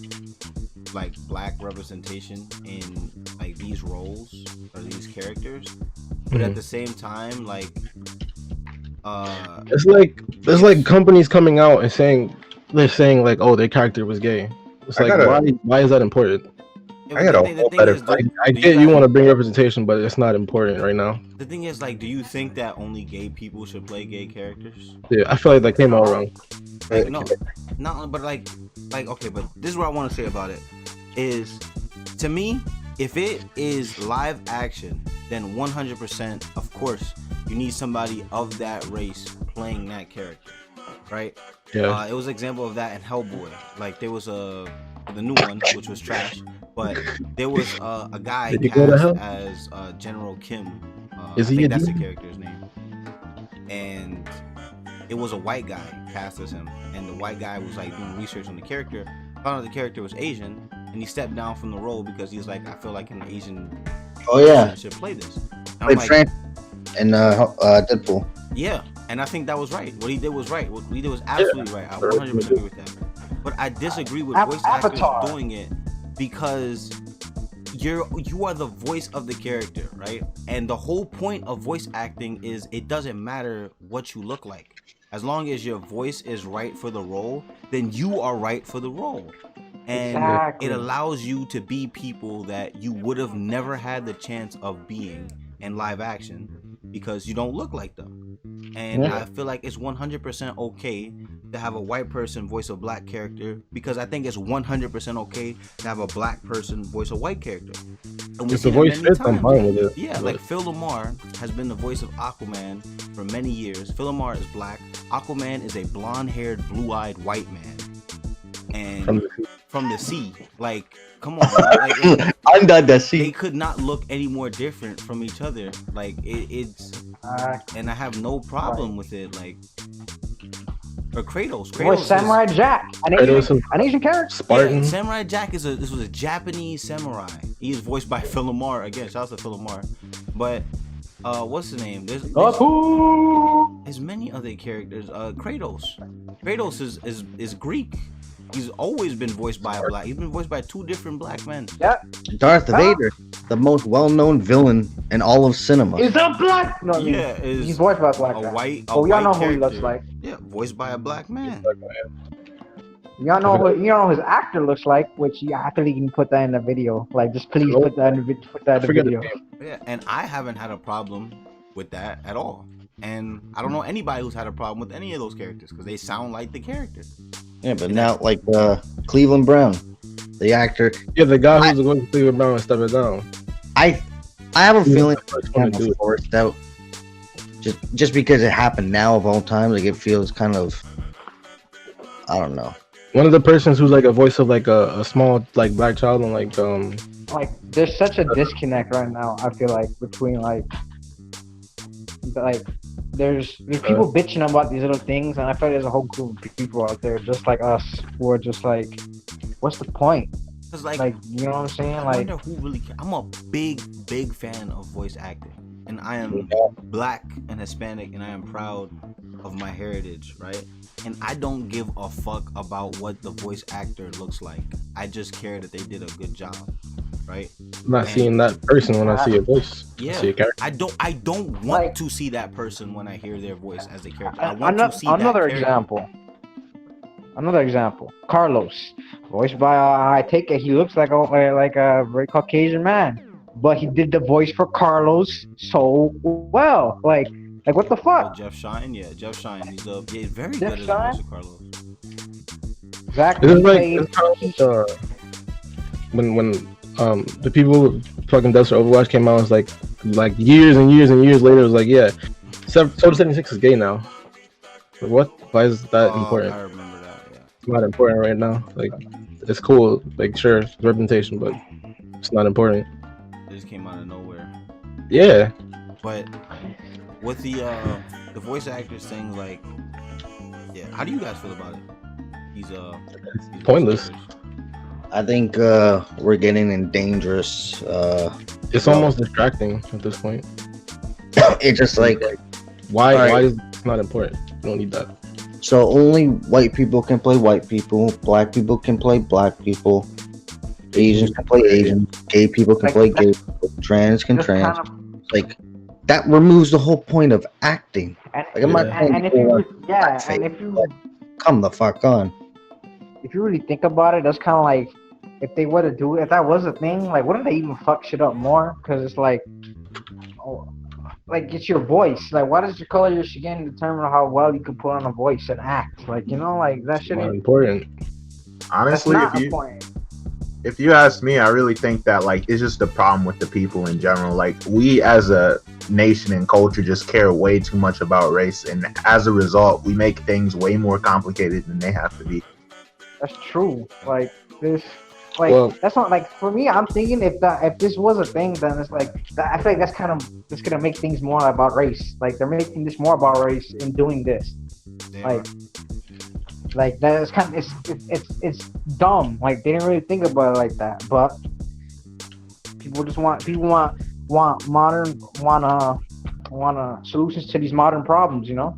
black representation in like these roles or these characters. But at the same time, like it's like companies coming out and saying like, oh, their character was gay. It's like, why is that important? I got a whole better fight. I get you want to bring representation, but it's not important right now. The thing is, like, do you think that only gay people should play gay characters? Yeah, I feel like that came out wrong. Like, no, not, but like, okay, but this is what I want to say about it. Is, to me, if it is live action, then 100%, of course, you need somebody of that race playing that character, right? Yeah. It was an example of that in Hellboy. Like, there was the new one, which was trash, but there was a guy cast as General Kim. Is he? I think that's the character's name. And it was a white guy cast as him, and the white guy was like doing research on the character, found out the character was Asian, and he stepped down from the role because he's like, I feel like an Asian person should play this. And Played like, Frank in Deadpool. Yeah, and I think that was right. What he did was right. What he did was absolutely right. I 100% agree with that. But I disagree with voice actors doing it because you are the voice of the character, right? And the whole point of voice acting is it doesn't matter what you look like. As long as your voice is right for the role, then you are right for the role. And it allows you to be people that you would have never had the chance of being in live action because you don't look like them. And I feel like it's 100% okay to have a white person voice a black character because I think it's 100% okay to have a black person voice a white character. And if the voice fits, I'm fine with it. Yeah, like Phil Lamar has been the voice of Aquaman for many years. Phil Lamar is black. Aquaman is a blonde-haired, blue-eyed white man. And from the sea, like, come on, like, I'm done the sea. They could not look any more different from each other. Like it's, and I have no problem with it. Like, or Kratos. Or Samurai Jack, an Asian character. Spartan. Yeah, Samurai Jack this was a Japanese samurai. He is voiced by Phil Lamar again. Shout out to Phil Lamar. But what's the name? There's many other characters. Kratos is Greek. He's always been voiced by a black. He's been voiced by two different black men. Yeah. Darth Vader, the most well-known villain in all of cinema. Is a black? No, yeah, he's voiced by a black guy. White. Oh, y'all know who he looks like. Yeah, voiced by a black man. Y'all know his actor looks like, which I think you can put that in the video. Like, just please put that in the video. Yeah, and I haven't had a problem with that at all. And I don't know anybody who's had a problem with any of those characters because they sound like the characters. Yeah, but now, like Cleveland Brown, the actor. Yeah, the guy who's going to Cleveland Brown and step it down. I have a feeling it's kind of forced out. Just because it happened now of all time, like it feels kind of, I don't know. One of the persons who's like a voice of like a small like black child and like there's such a disconnect right now. I feel like between like there's people bitching about these little things, and I feel like there's a whole group of people out there just like us who are just like, what's the point? Cause like you know what I'm saying? I like, wonder who really I'm a big fan of voice acting, and I am black and Hispanic, and I am proud of my heritage, right? And I don't give a fuck about what the voice actor looks like. I just care that they did a good job, right? I'm not seeing that person when I see a voice. Yeah, I see a character. I don't want to see that person when I hear their voice as a character. I want to see another example. Carlos, voiced by I take it he looks like a very Caucasian man, but he did the voice for Carlos so well. Like what the fuck? Jeff Shine, Jeff Shine. He's very good as a voice of Carlos. Exactly. It's like when the people fucking Dust for Overwatch came out, it was like years and years and years later, it was like, yeah, Soda 76 is gay now. Like, what? Why is that important? I remember that, yeah. It's not important right now. Like, it's cool, like, sure, it's representation, but it's not important. It just came out of nowhere. Yeah. But with the voice actors thing, like, yeah, how do you guys feel about it? These pointless. I think we're getting in dangerous. It's almost distracting at this point. It's just like Why? All right. Why is it not important? You don't need that. So only white people can play white people. Black people can play black people. Asians can play Asians. Gay people can Like, play gay people. Trans can Just trans. kind of, Like that removes the whole point of acting. and, Like I'm not Yeah. saying and if people you, want yeah, blackface, and if you, but come the fuck on. if you really think about it, that's kind of like, if they were to do it, if that was a thing, like, wouldn't they even fuck shit up more? Because it's like, oh, like, it's your voice. Like, why does your color your skin determine how well you can put on a voice and act? Like, you know, like, that shit Not ain't, important. that's Honestly, not important. if you ask me, I really think that like it's just a problem with the people in general. Like we as a nation and culture just care way too much about race, and as a result, we make things way more complicated than they have to be. That's true. Like, this, like, Well- that's not, like, for me, I'm thinking if this was a thing, then it's like, I feel like that's kind of, it's gonna make things more about race. Like, they're making this more about race in doing this. Like that is kind of, it's dumb. Like, they didn't really think about it like that, but people want modern solutions to these modern problems, you know,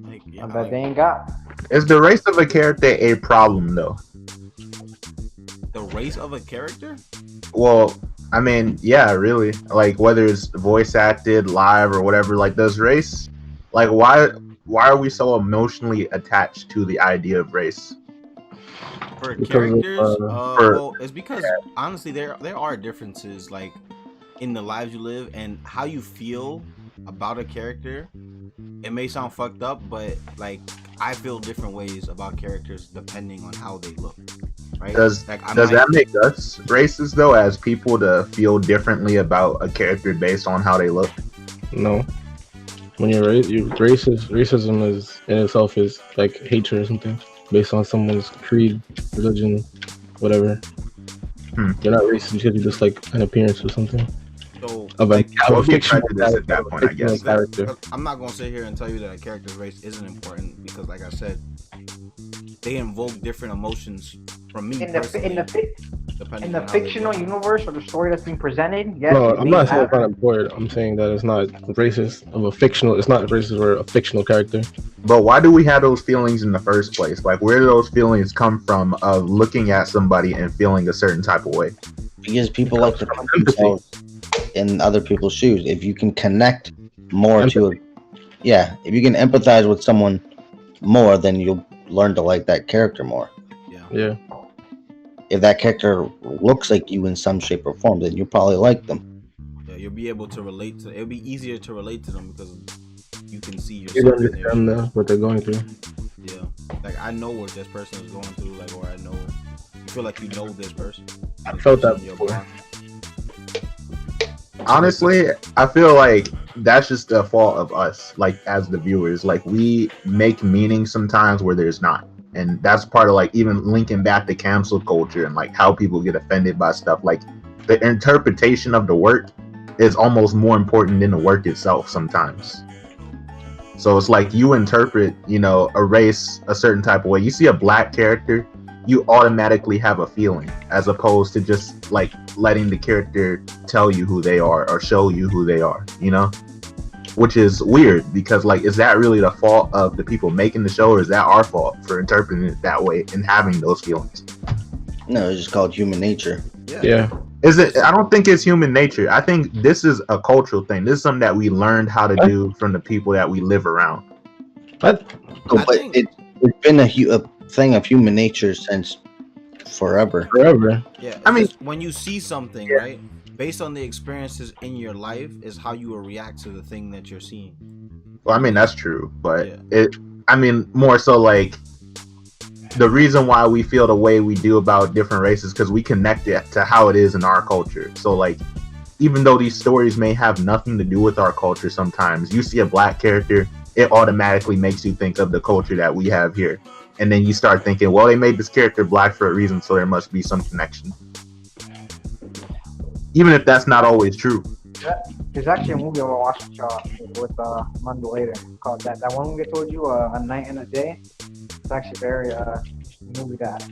Like, yeah, that like, they ain't got. Is the race of a character a problem though? the race of a character. Well, I mean, yeah, really. Like whether it's voice acted, live, or whatever. Like does race, like why are we so emotionally attached to the idea of race? For Because of, characters, for- well, it's because honestly, there are differences like in the lives you live and how you feel about a character. It may sound fucked up, but like I feel different ways about characters depending on how they look. Right? Does like, that make us racist though, as people to feel differently about a character based on how they look? No. When you're racism is in itself is like hatred or something based on someone's creed, religion, whatever. You're not racist because you just like an appearance or something. So, Of like, What would be fictional prejudice at that character, point, I fictional guess. character. I'm not gonna sit here and tell you that a character's race isn't important because, like I said, they invoke different emotions from me In the personally. depending in the on how they fictional look. universe or the story that's being presented, yes, No, it I'm may not saying have- it's not important. I'm saying that it's not racist of a fictional. It's not racist for a fictional character. But why do we have those feelings in the first place? Like, where do those feelings come from of looking at somebody and feeling a certain type of way? Because people like to put Empathy. themselves in other people's shoes. If you can connect more to it, yeah, if you can empathize with someone more, then you'll learn to like that character more. Yeah. If that character looks like you in some shape or form, then you'll probably like them. Yeah, you'll be able to relate to. It'll be easier to relate to them because you can see You yourself in their understand what they're going through. Yeah, like I know what this person is going through, like, or I know. You feel like you know this person. I felt that This person in your before. block. Honestly, I feel like that's just the fault of us, like as the viewers. Like we make meaning sometimes where there's not, and that's part of like even linking back to cancel culture and like how people get offended by stuff. Like the interpretation of the work is almost more important than the work itself sometimes. So it's like you interpret, you know, a race a certain type of way. You see a black character, you automatically have a feeling, as opposed to just like letting the character tell you who they are or show you who they are, you know? Which is weird because like, is that really the fault of the people making the show, or is that our fault for interpreting it that way and having those feelings? No, it's just called human nature. Yeah. Is it? I don't think it's human nature. I think this is a cultural thing. This is something that we learned how to do from the people that we live around. But So, I but think- it's been a thing of human nature since forever. forever. Yeah, I mean- just when you see something, right, based on the experiences in your life, is how you will react to the thing that you're seeing. Well, I mean that's true, but Yeah. I mean more so like the reason why we feel the way we do about different races because we connect it to how it is in our culture. So like, even though these stories may have nothing to do with our culture, sometimes you see a black character, it automatically makes you think of the culture that we have here, and then you start thinking, well, they made this character black for a reason, so there must be some connection, even if that's not always true. There's actually a movie I watched with Mondo later called that one movie I told you, A Night and a Day. It's actually very movie that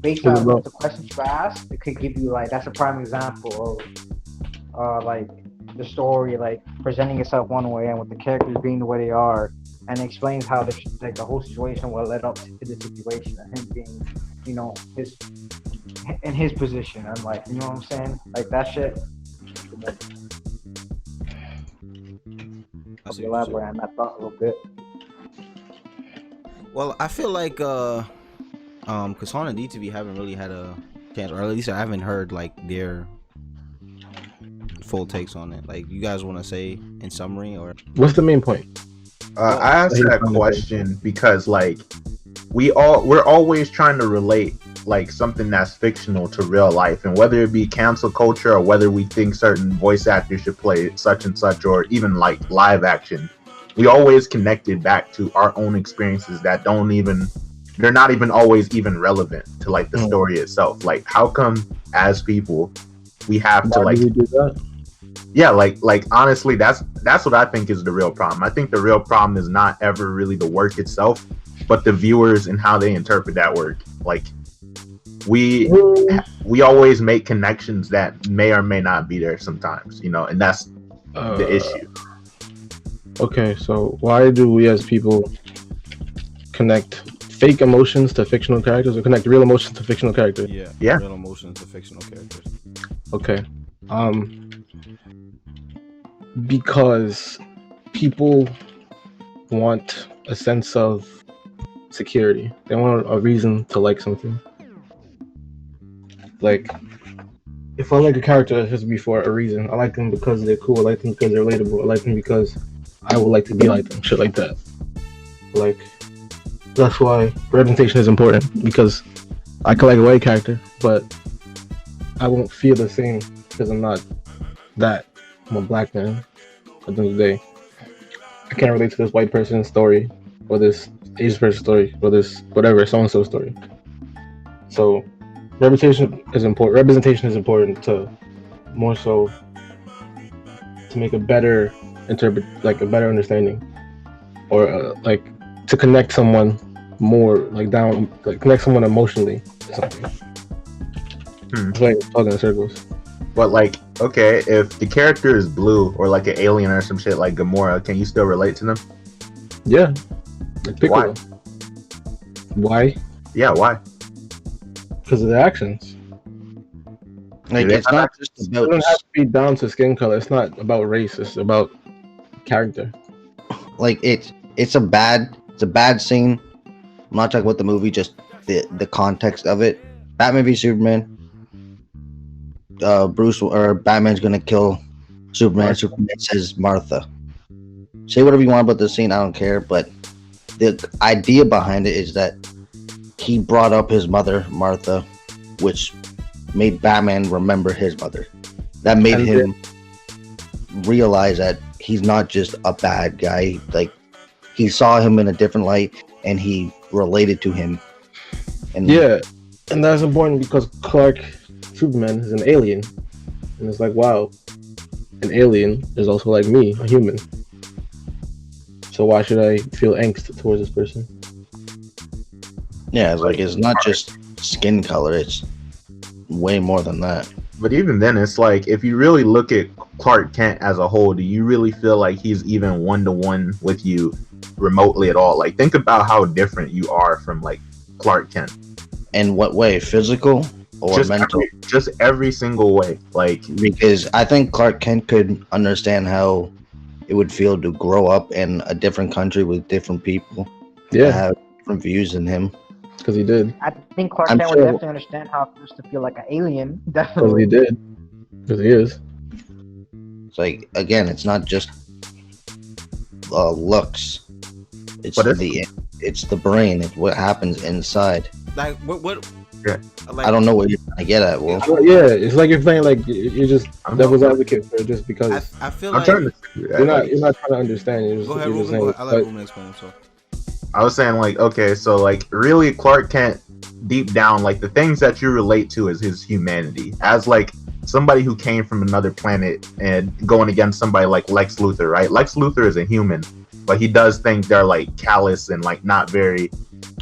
based on the questions you asked, it could give you like, that's a prime example of like the story like presenting itself one way and with the characters being the way they are, and explains how the whole situation will led up to the situation and him being, you know, his in his position and like, you know what I'm saying? Like that shit. I'll elaborate on that thought a little bit. Well, I feel like Kasana and DTV haven't really had a chance, or at least I haven't heard like their full takes on it. Like, you guys want to say in summary, or What's the main point? I asked that question because like we're always trying to relate like something that's fictional to real life, and whether it be cancel culture or whether we think certain voice actors should play such and such, or even like live action, we always connect it back to our own experiences that they're not even always even relevant to like the story itself. Like, how come as people we have to like do we do that? Yeah, like honestly, that's what I think is the real problem. I think the real problem is not ever really the work itself, but the viewers and how they interpret that work. Like, we always make connections that may or may not be there sometimes, you know, and that's the issue. Okay, so why do we as people connect fake emotions to fictional characters, or connect real emotions to fictional characters? Yeah. real emotions to fictional characters. Okay. Because people want a sense of security. They want a reason to like something. Like, if I like a character, it has to be for a reason. I like them because they're cool. I like them because they're relatable. I like them because I would like to be like them. Shit like that. Like, that's why representation is important, because I could like a white character, but I won't feel the same because I'm not that. I'm a black man. At the end of the day, I can't relate to this white person's story, or this Asian person's story, or this whatever so-and-so story. So representation is important. Representation is important to more so to make a better a better understanding, or like to connect someone more, like down, like connect someone emotionally to something. It's like talking in circles. But like, okay, if the character is blue or like an alien or some shit like Gamora, can you still relate to them? Yeah. Like Piccolo. Why? Yeah, why? Because of the actions. Like, it's not just It about. doesn't have to be down to skin color. It's not about race. It's about character. Like, it's a bad scene. I'm not talking about the movie, just the context of it. Batman v Superman. Bruce or Batman's gonna kill Superman. Superman says Martha. Say whatever you want about the scene, I don't care. But the idea behind it is that he brought up his mother, Martha, which made Batman remember his mother. That made him realize that he's not just a bad guy. Like, he saw him in a different light, and he related to him. And yeah, and that's important because Superman is an alien, and it's like, wow, an alien is also like me, a human. So why should I feel angst towards this person? Yeah, it's like, it's not just skin color, it's way more than that. But even then, it's like, if you really look at Clark Kent as a whole, do you really feel like he's even one-to-one with you remotely at all? Like, think about how different you are from like Clark Kent. In what way? Physical or mental? Just every single way. Like, because I think Clark Kent could understand how it would feel to grow up in a different country with different people. Yeah, have different views than him. Because he did. I think Clark Kent would definitely understand how it feels to feel like an alien. Definitely. Because he did. Because he is. It's like, again, it's not just looks. It's the brain. It's what happens inside. Like, what? Yeah. Like, I don't know what you're trying to get at, Will. Yeah, it's like you're playing like you're just devil's advocate for it, just because. I feel I'm like trying to, you're not trying to understand. You're just, go ahead, you're just Ruben. saying, I let Ruben explain himself. I was saying, like, okay, so like really Clark Kent, deep down, like the things that you relate to is his humanity. As like somebody who came from another planet and going against somebody like Lex Luthor, right? Lex Luthor is a human, but he does things that are like callous and like not very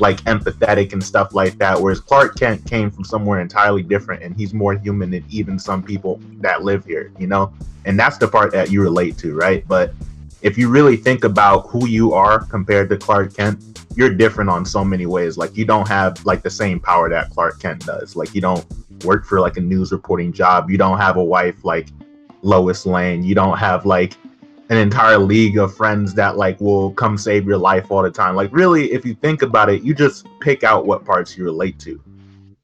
like empathetic and stuff like that, whereas Clark Kent came from somewhere entirely different, and he's more human than even some people that live here, you know. And that's the part that you relate to, right? But if you really think about who you are compared to Clark Kent, you're different on so many ways. Like, you don't have like the same power that Clark Kent does. Like, you don't work for like a news reporting job. You don't have a wife like Lois Lane. You don't have like an entire league of friends that like will come save your life all the time. Like, really, if you think about it, you just pick out what parts you relate to.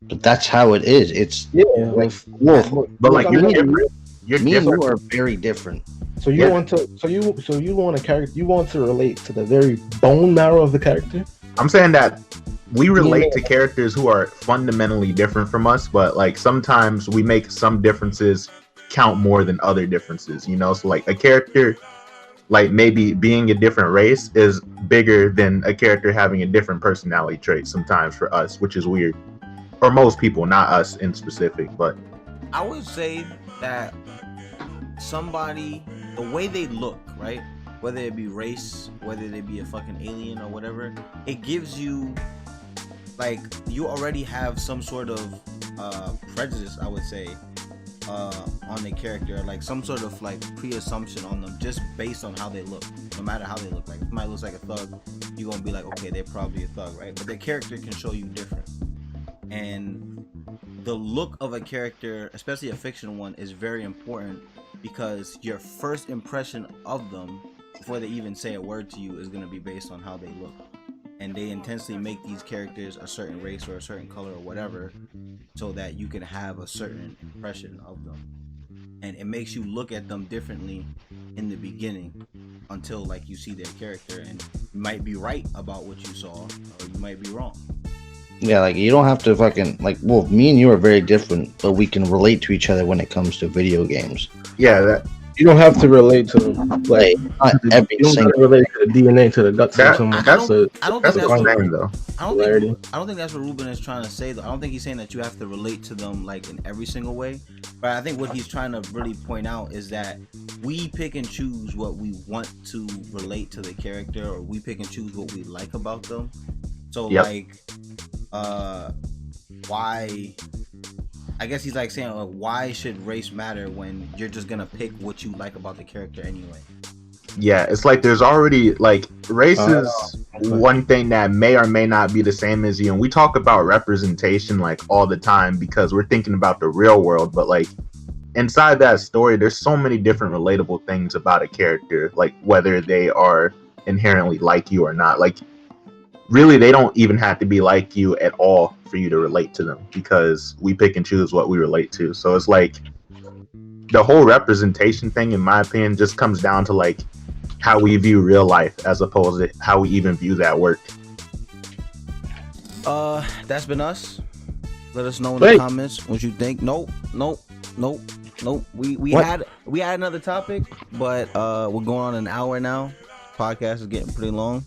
But that's how it is. It's like Wolf. But like, you're different. You're Me and different. you are very different. So you want to, so you want a character, you want to relate to the very bone marrow of the character. I'm saying that we relate to characters who are fundamentally different from us, but like sometimes we make some differences count more than other differences, you know? So like a character, like maybe being a different race is bigger than a character having a different personality trait sometimes for us, which is weird. Or most people, not us in specific, but I would say that somebody, the way they look, right? Whether it be race, whether they be a fucking alien or whatever, it gives you, like, you already have some sort of prejudice, I would say, on the character, like some sort of like pre-assumption on them just based on how they look. No matter how they look, like if somebody looks like a thug, you're gonna be like, okay, they're probably a thug, right? But their character can show you different. And the look of a character, especially a fictional one, is very important because your first impression of them before they even say a word to you is going to be based on how they look. And they intentionally make these characters a certain race or a certain color or whatever so that you can have a certain impression of them. And it makes you look at them differently in the beginning until like you see their character, and you might be right about what you saw or you might be wrong. Yeah, like you don't have to fucking like. Well, me and you are very different, but we can relate to each other when it comes to video games. yeah, that You don't have to relate to Like not every you don't have single. to relate to the DNA to the guts That- of someone. that's I don't that's think what that's I'm saying though. I don't think that's what Ruben is trying to say though. I don't think he's saying that you have to relate to them like in every single way. But I think what he's trying to really point out is that we pick and choose what we want to relate to the character, or we pick and choose what we like about them. So like why, I guess he's like saying, why should race matter when you're just gonna pick what you like about the character anyway? Yeah, it's like there's already like race is one thing that may or may not be the same as you, and we talk about representation like all the time because we're thinking about the real world, but like inside that story there's so many different relatable things about a character, like whether they are inherently like you or not. Like really they don't even have to be like you at all for you to relate to them because we pick and choose what we relate to. So it's like the whole representation thing, in my opinion, just comes down to like how we view real life as opposed to how we even view that work. That's been us. Let us know in the comments what you think. Nope. We had another topic, but we're going on an hour now. Podcast is getting pretty long.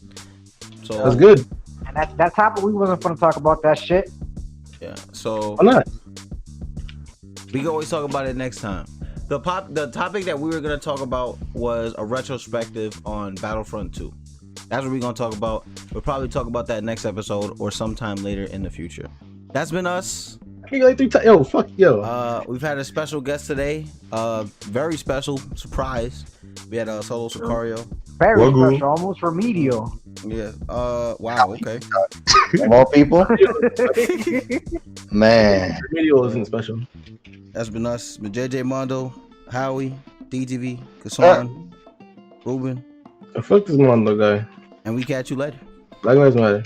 So That's good. And that topic, we wasn't gonna talk about that shit. Yeah. So Why not? we can always talk about it next time. The topic that we were gonna talk about was a retrospective on Battlefront 2. That's what we're gonna talk about. We'll probably talk about that next episode or sometime later in the future. That's been us. Yo, fuck yo. We've had a special guest today. Very special surprise. We had a solo Sicario. Very Wagyu. special, almost remedial. Yeah. Wow. Okay. Of all people, man. Video isn't special. That's been us. With JJmondo, Howie, DTV, Kassan, Ruben, Fuck this Mondo guy. and we catch you later. Black Lives Matter.